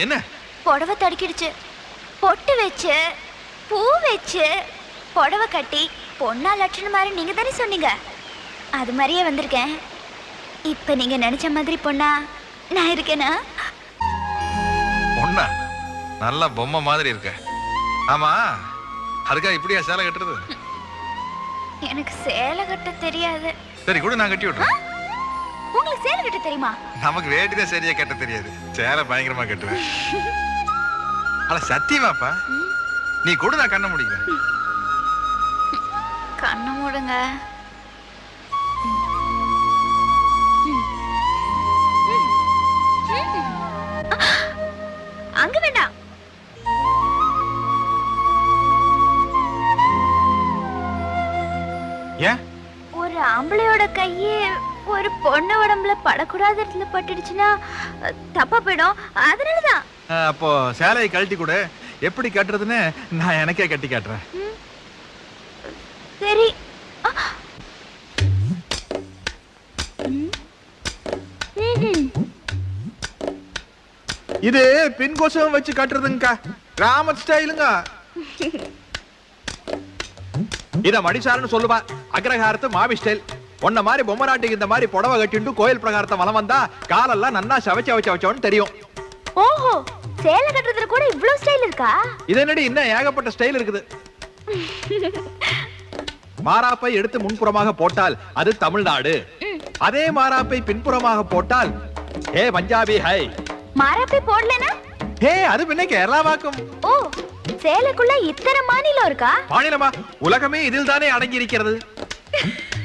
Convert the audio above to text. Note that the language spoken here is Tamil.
என்ன புடவை தடுக்கிடுச்சு, பொட்டு வச்சு பூ வச்சு புடவை கட்டி பொண்ணா லட்சணம் மாதிரி நீங்க தானே சொன்னீங்க. அது மாதிரியே வந்திருக்கேன். இப்ப நீங்க நினைச்ச மாதிரி பொண்ணா நான் இருக்கேனா? பொண்ணா? நல்ல பொம்மை மாதிரி இருக்க. ஆமா, அதுக்காக இப்படியா சேலை கட்டுறது? எனக்கு சேலை கட்ட தெரியாது. சரி கூட நான் கட்டி விட்டுறேன். உங்களுக்கு சேலை கட்ட தெரியுமா? நமக்கு வேட்டிதான் சரியா கட்ட தெரியாது, சேலை பயங்கரமா கட்டுவேன். அட சத்தியமாப்பா, நீ கூட நான் கண்ண முடிக்கிறேன். கண்ணு மூடுங்க. அங்க வேண்டாம். ஏன்? ஒரு ஆம்பளையோட கையே ஒரு பொண்ணு உடம்புல படக்கூடாத இடத்துல பட்டுடுச்சுன்னா தப்பா போயிடும். அதனாலதான். அப்போ சேலையை கழட்டி கூட எப்படி கட்டுறதுன்னு நான் எனக்கே கட்டி காட்டுறேன். சரி. இது பின் கோசம் வச்சு கட்டுறதுங்கக்கா, கிராம ஸ்டைலுங்க. இத மடிசாரன்னு சொல்லுவா. அக்ரஹாரத்து மாவி ஸ்டைல். ஒன்ன மாதிரி பொம்மராட்டிக்கு இந்த மாதிரி புடவை கட்டிட்டு கோயில் பிரகாரத்தை வலம் வந்தா காலெல்லாம் நன்னா சவச்சவச்சவச்சோன்னு தெரியும். ஓஹோ, சேலை கட்டுறதுல கூட இவ்வளவு ஸ்டைல் இருக்கா? இது என்னடி இன்னும் ஏகப்பட்ட ஸ்டைல் இருக்குது. மாராப்பை எடுத்து முன்புறமாக போட்டால் அது தமிழ்நாடு. அதே மாராப்பை பின்புறமாக போட்டால் ஹே பஞ்சாபி ஹை. மாராப்பை போடலனா ஹே அது பின்ன கேரளாவாக்கும். ஓ, சேலைக்குள்ள இத்தனை மாநிலம் இருக்கா? மாநிலமா? உலகமே இதில் தானே அடங்கி இருக்கிறது.